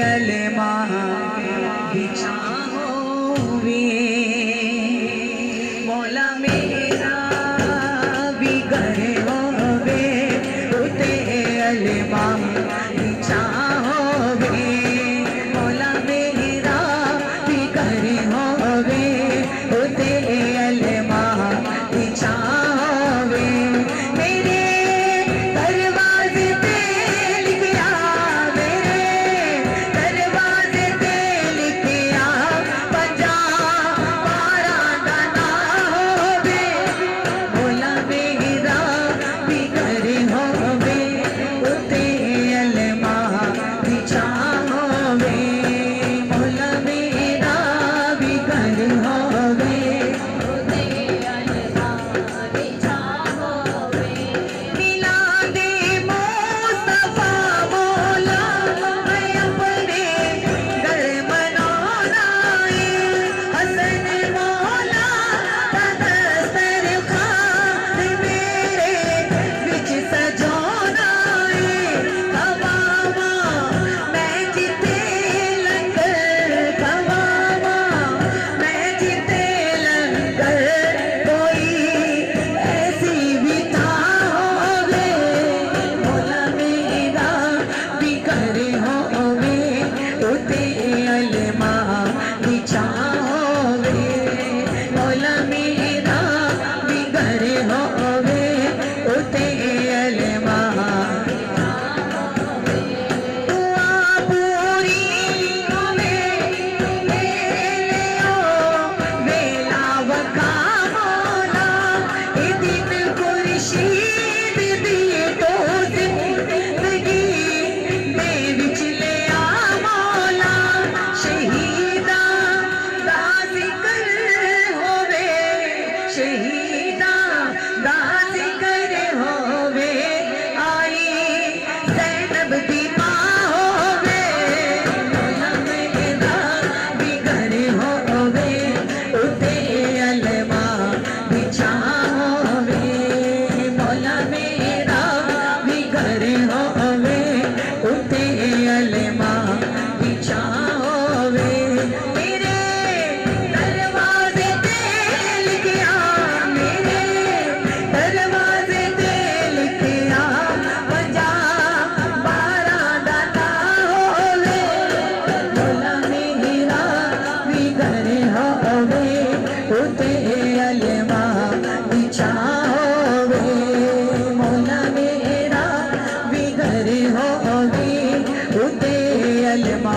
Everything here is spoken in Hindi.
अलमा बिछाओवे मौला मेरा बिगर होवे उते अलमा बिछाओवे मौला मेरा बिगर होवे उते अलमा बिछाओवे मेरे दरवाजे पे लिखिया मेरे दरवाजे पे लिखिया पंजा पारा दाना होवे मौला मेरा बिगर होवे उते अलमा बिछाओवे मौला मेरा बिगर होवे उते अलमा बिछाओवे मिलादे मुस्तफा मौला मैं अपने घर मनाना है हसन मौला दस्तरखान मेरे विच सजाना है कवामा मैं जिते लंगर कवामा मैं जिते लंगर कोई ऐसी भी था होवे मौला मेरा बिगर होवे उते अलमा बिछाओवे मौला मेरा बिगर होवे उते अलमा दुआ पूरी होवे मेरे ओ वेला वका मौला ए दिन खुर्शीद दी तो जिंदगी में विच लिया मौला शहीदा दा जिक्र होवे शहीदा दा जिक्र होवे आई ज़ैनब दी मां होवे मौला मेरा बिगर होवे उते अलमा बिछाओवे मौला मेरा बिगर होवे उते अलमा बिछाओवे मेरे दरवाजे पे लिखिया मेरे दरवाजे पे लिखिया पंजा बारा दाना होवे मौला मेरा बिगर होवे उते अलमा बिछाओवे मौला मेरा बिगर होवे उते अलमा